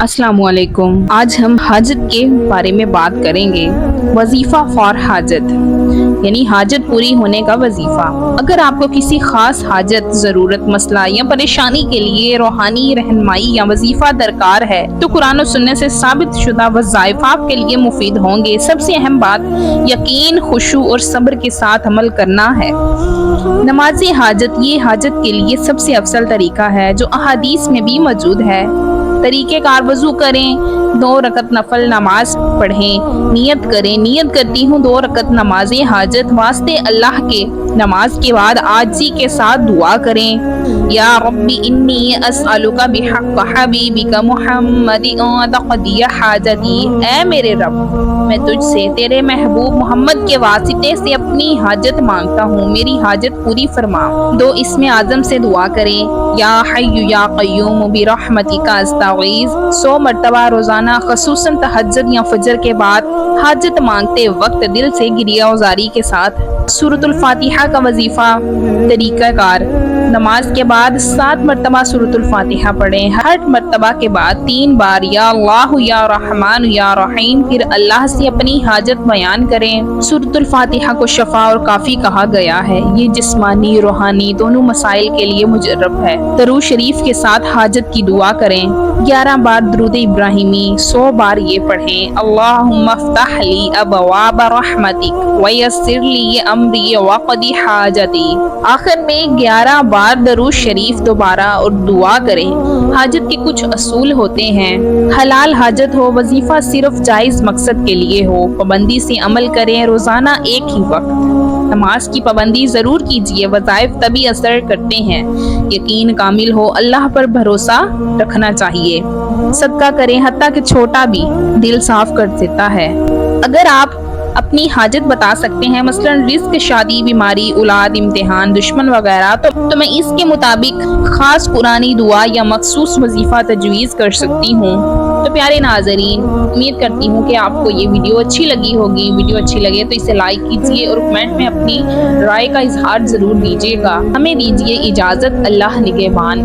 अस्सलाम वालेकुम। आज हम हाजत के बारे में बात करेंगे। वजीफ़ा फॉर हाजत यानी हाजत पूरी होने का वजीफ़ा। अगर आपको किसी खास हाजत, ज़रूरत, मसला या परेशानी के लिए रूहानी रहनुमाई या वजीफ़ा दरकार है तो कुरान और सुन्नत से साबित शुदा वज़ाइफ आपके लिए मुफीद होंगे। सबसे अहम बात यकीन, खुशू और सब्र के साथ अमल करना है। नमाज हाजत ये हाजत के लिए सबसे अफसल तरीका है जो अहादीस में भी मौजूद है। तरीके कार वजू करें, 2 रकत नफल नमाज पढ़ें, नियत करें, नियत करती हूँ 2 रकत नमाज हाजत वास्ते अल्लाह के। नमाज के बाद आजी के साथ दुआ करें, या रब्बी इन्नी अस्अलुका बिहक़्क़ि हबीबिका मुहम्मदिन तक़दी हाजती। ऐ मेरे रब, मैं तुझसे तेरे महबूब मोहम्मद के वास्ते से अपनी हाजत मांगता हूँ, मेरी हाजत पूरी फरमा। 2 इसमें आज़म से दुआ करें, या हय्यु या क़य्यूम बिरहमतिका अस्तग़ीज़। 100 मरतबा रोज़ाना, ख़ुसूसन तहज्जुद या फजर के बाद हाजत मांगते वक्त दिल से गिरिया गुज़ारी के साथ। सूरतुल फातिहा का वजीफ़ा तरीक़ा कार, नमाज के बाद 7 मरतबा सूरतुल फातिहा पढ़ें। हर मरतबा के बाद 3 बार या अल्लाह या रहमान या रहीम, फिर अल्लाह से अपनी हाजत बयान करें। सूरतुल फातिहा को शफा और काफ़ी कहा गया है। ये जिस्मानी, रूहानी दोनों मसाइल के लिए मुजर्रब है। दरूद शरीफ के साथ हाजत की दुआ करें। 11 बार दरूद इब्राहिमी, 100 बार ये पढ़ें। अल्लाहुम्मा फ़्तह ली अबवाब रहमतिक वयस्सिर ली अमरी वक़दी हाजती। आखिर में 11 बार दरूद शरीफ दोबारा और दुआ करें। हाजत के कुछ असूल होते हैं। हलाल हाजत हो, वजीफा सिर्फ जायज़ मकसद के लिए हो, पाबंदी से अमल करें, रोजाना एक ही वक्त। नमाज की पाबंदी जरूर कीजिए, वज़ाइफ तभी असर करते हैं। यकीन कामिल हो, अल्लाह पर भरोसा रखना चाहिए। सदका करें, हत्ता कि छोटा भी दिल साफ कर देता है। अगर आप अपनी हाजत बता सकते हैं, मसलन रिस्क, शादी, बीमारी, औलाद, इम्तिहान, दुश्मन वगैरह, तो मैं इसके मुताबिक खास कुरानी दुआ या मखसूस वजीफा तजवीज़ कर सकती हूँ। तो प्यारे नाज़रीन, उम्मीद करती हूँ कि आपको ये वीडियो अच्छी लगी होगी। वीडियो अच्छी लगे तो इसे लाइक कीजिए और कमेंट में अपनी राय का इजहार ज़रूर दीजिएगा। हमें दीजिए इजाज़त। अल्लाह निगहबान।